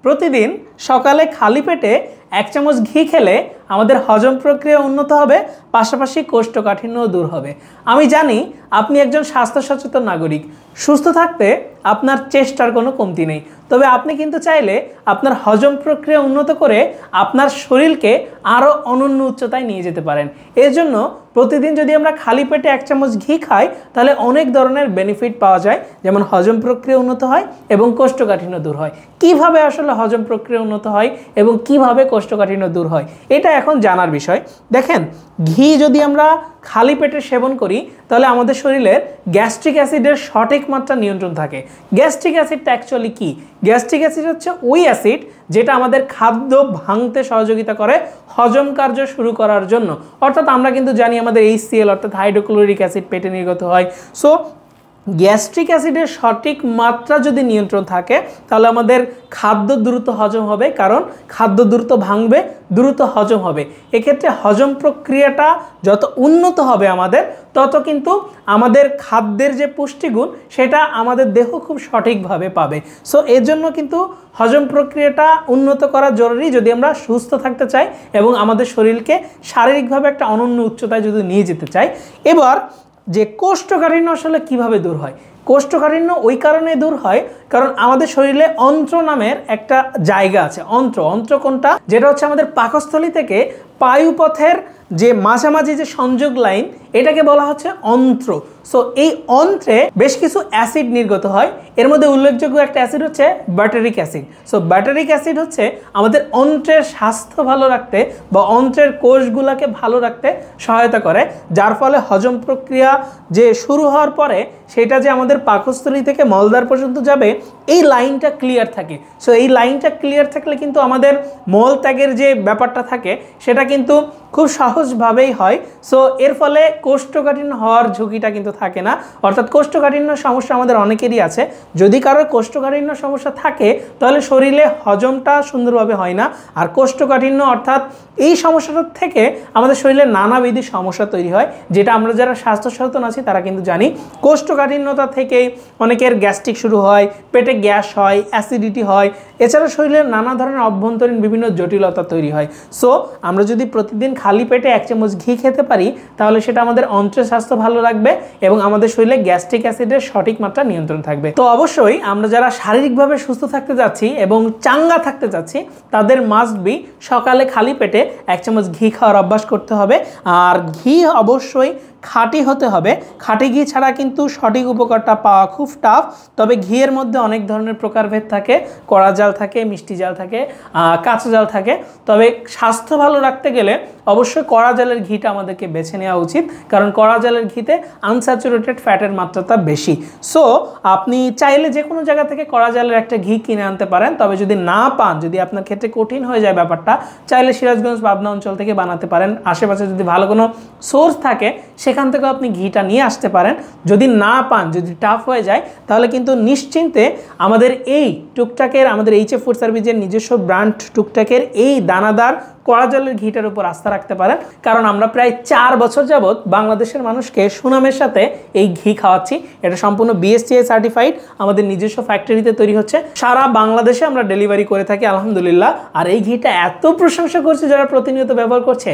প্রতিদিন সকালে খালি পেটে 1 চামচ ঘি খেলে আমাদের হজম প্রক্রিয়া উন্নত হবে, পাশাপাশি কোষ্ঠকাঠিন্যও দূর হবে। আমি জানি আপনি একজন স্বাস্থ্য সচেতন নাগরিক, সুস্থ থাকতে আপনার চেষ্টার কোনো কমতি নেই। তবে আপনি কিন্তু চাইলে আপনার হজম প্রক্রিয়া উন্নত করে আপনার শরীরকে আরও অনন্য উচ্চতায় নিয়ে যেতে পারেন। এর জন্য প্রতিদিন যদি আমরা খালি পেটে 1 চামচ ঘি খাই তাহলে অনেক ধরনের বেনিফিট পাওয়া যায়, যেমন হজম প্রক্রিয়া উন্নত হয় এবং কোষ্ঠকাঠিন্য দূর হয়। কিভাবে আসলে হজম প্রক্রিয়া উন্নত হয় এবং কিভাবে কোষ্ঠকাঠিন্য দূর হয় এটা এখন জানার বিষয়। দেখেন, ঘি যদি আমরা খালি পেটে সেবন করি তাহলে আমাদের শরীরের গ্যাস্ট্রিক অ্যাসিডের সঠিক মাত্রা নিয়ন্ত্রণ থাকে। গ্যাস্ট্রিক অ্যাসিডটা অ্যাকচুয়ালি কি? গ্যাস্ট্রিক অ্যাসিড হচ্ছে ওই অ্যাসিড যেটা আমাদের খাদ্য ভাঙতে সহযোগিতা করে হজম কার্য শুরু করার জন্য। অর্থাৎ আমরা কিন্তু জানি আমাদের HCl অর্থাৎ হাইড্রোক্লোরিক অ্যাসিড পেটে নির্গত হয়। সো গ্যাস্ট্রিক অ্যাসিডের সঠিক মাত্রা যদি নিয়ন্ত্রণ থাকে তাহলে আমাদের খাদ্য দ্রুত হজম হবে, কারণ খাদ্য দ্রুত ভাঙবে, দ্রুত হজম হবে। এক্ষেত্রে হজম প্রক্রিয়াটা যত উন্নত হবে আমাদের, তত কিন্তু আমাদের খাদ্যের যে পুষ্টিগুণ সেটা আমাদের দেহ খুব সঠিকভাবে পাবে। সো এর জন্য কিন্তু হজম প্রক্রিয়াটা উন্নত করা জরুরি যদি আমরা সুস্থ থাকতে চাই এবং আমাদের শরীরকে শারীরিকভাবে একটা অনন্য উচ্চতায় যদি নিয়ে যেতে চাই। এবার যে কোষ্ঠকাঠিন্য আসলে কিভাবে দূর হয়? কোষ্ঠকাঠিন্য ওই কারণে দূর হয় কারণ আমাদের শরীরে অন্ত্র নামের একটা জায়গা আছে। অন্ত্র কোনটা? যেটা হচ্ছে আমাদের পাকস্থলী থেকে পায়ুপথের যে মাঝামাঝি যে সংযোগ লাইন, এটাকে বলা হচ্ছে অন্ত্র। সো এই অন্ত্রে বেশ কিছু অ্যাসিড নির্গত হয়। এর মধ্যে উল্লেখযোগ্য একটা অ্যাসিড হচ্ছে বাটারিক অ্যাসিড। সো বাটারিক অ্যাসিড হচ্ছে আমাদের অন্ত্রের স্বাস্থ্য ভালো রাখতে বা অন্ত্রের কোষগুলোকে ভালো রাখতে সহায়তা করে, যার ফলে হজম প্রক্রিয়া যে শুরু হওয়ার পরে সেটা যে আমাদের পাকস্থলী থেকে মলদ্বার পর্যন্ত যাবে এই লাইনটা ক্লিয়ার থাকে। সো এই লাইনটা ক্লিয়ার থাকলে কিন্তু আমাদের মল ত্যাগের যে ব্যাপারটা থাকে সেটা কিন্তু খুব সহজভাবেই হয়। সো এর ফলে কোষ্ঠকাঠিন্য হওয়ার ঝুঁকিটা কিন্তু থাকে না। অর্থাৎ কোষ্ঠকাঠিন্য সমস্যা আমাদের অনেকেরই আছে। যদি কারোর কোষ্ঠকাঠিন্য সমস্যা থাকে তাহলে শরীরে হজমটা সুন্দরভাবে হয় না। আর কোষ্ঠকাঠিন্য অর্থাৎ এই সমস্যাটার থেকে আমাদের শরীরে নানাবিধ সমস্যা তৈরি হয়, যেটা আমরা যারা স্বাস্থ্য সচেতন আছি তারা কিন্তু জানি। কোষ্ঠকাঠিন্যতা থেকেই অনেকের গ্যাস্ট্রিক শুরু হয়, পেটে গ্যাস হয়, অ্যাসিডিটি হয়, এছাড়া শরীরের নানা ধরনের অভ্যন্তরীণ বিভিন্ন জটিলতা তৈরি হয়। সো আমরা যদি প্রতিদিন খালি পেটে 1 চামচ ঘি খেতে পারি তাহলে সেটা আমাদের অন্ত্রের স্বাস্থ্য ভালো রাখবে এবং আমাদের শরীরে গ্যাস্ট্রিক অ্যাসিডের সঠিক মাত্রা নিয়ন্ত্রণ থাকবে। তো অবশ্যই আমরা যারা শারীরিকভাবে সুস্থ থাকতে যাচ্ছি এবং চাঙ্গা থাকতে যাচ্ছি তাদের মাস্ট বি সকালে খালি পেটে 1 চামচ ঘি খাওয়ার অভ্যাস করতে হবে। আর ঘি অবশ্যই খাঁটি হতে হবে। খাঁটি ঘি ছাড়া কিন্তু সঠিক উপকারটা পাওয়া খুব টাফ। তবে ঘিয়ের মধ্যে অনেক ধরনের প্রকারভেদ থাকে, কড়া জাল থাকে, মিষ্টি জাল থাকে, কাঁচা জাল থাকে। তবে স্বাস্থ্য ভালো রাখতে গেলে অবশ্যই কড়া জালের ঘিটা আমাদেরকে বেছে নেওয়া উচিত, কারণ কড়া জালের ঘিতে আনস্যাচুরেটেড ফ্যাটের মাত্রাটা বেশি। সো আপনি চাইলে যে কোনো জায়গা থেকে কড়া জালের একটা ঘি কিনে আনতে পারেন। তবে যদি না পান, যদি আপনার ক্ষেত্রে কঠিন হয়ে যায় ব্যাপারটা, চাইলে সিরাজগঞ্জ পাবনা অঞ্চল থেকে বানাতে পারেন। আশেপাশে যদি ভালো কোনো সোর্স থাকে সেখান থেকে আপনি ঘিটা নিয়ে আসতে পারেন। যদি না পান, যদি টাফ হয়ে যায়, তাহলে কিন্তু নিশ্চিন্তে আমাদের এই টুকটাকের, আমাদের HF ফুড সার্ভিসের নিজস্ব ব্র্যান্ড টুকটাকের এই দানাদার কড়া জলের ঘিটার উপর আস্থা রাখতে পারেন। কারণ আমরা প্রায় 4 বছর যাবৎ বাংলাদেশের মানুষকে সুনামের সাথে এই ঘি খাওয়াচ্ছি। এটা সম্পূর্ণ BSTI সার্টিফাইড, আমাদের নিজস্ব ফ্যাক্টরিতে তৈরি হচ্ছে। সারা বাংলাদেশে আমরা ডেলিভারি করে থাকি আলহামদুলিল্লাহ। আর এই ঘিটা এত প্রশংসা করছে যারা প্রতিনিয়ত ব্যবহার করছে।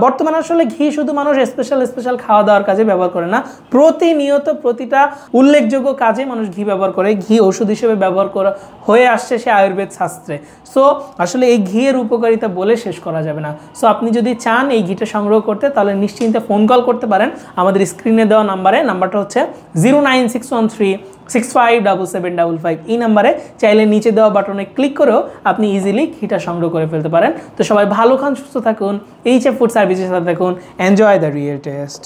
বর্তমানে আসলে ঘি শুধু মানুষ স্পেশাল খাওয়া দাওয়ার কাজে ব্যবহার করে না, প্রতিনিয়ত প্রতিটা উল্লেখযোগ্য কাজে মানুষ ঘি ব্যবহার করে। ঘি ওষুধ হিসেবে ব্যবহার করা হয়ে আসছে সে আয়ুর্বেদ শাস্ত্রে। সো আসলে এই ঘিয়ের উপকারিতা বলে শেষ করা যাবে না। সো আপনি যদি চান এই ঘিটা সংগ্রহ করতে তাহলে নিশ্চিন্তে ফোন কল করতে পারেন আমাদের স্ক্রিনে দেওয়া নাম্বারে। নাম্বারটা হচ্ছে 09613657755। এই নাম্বারে চাইলে নিচে দেওয়া বাটনে ক্লিক করেও আপনি ইজিলি ঘিটা সংগ্রহ করে ফেলতে পারেন। তো সবাই ভালো খান, সুস্থ থাকুন, HF ফুড সার্ভিসের সাথে থাকুন। Enjoy the real test.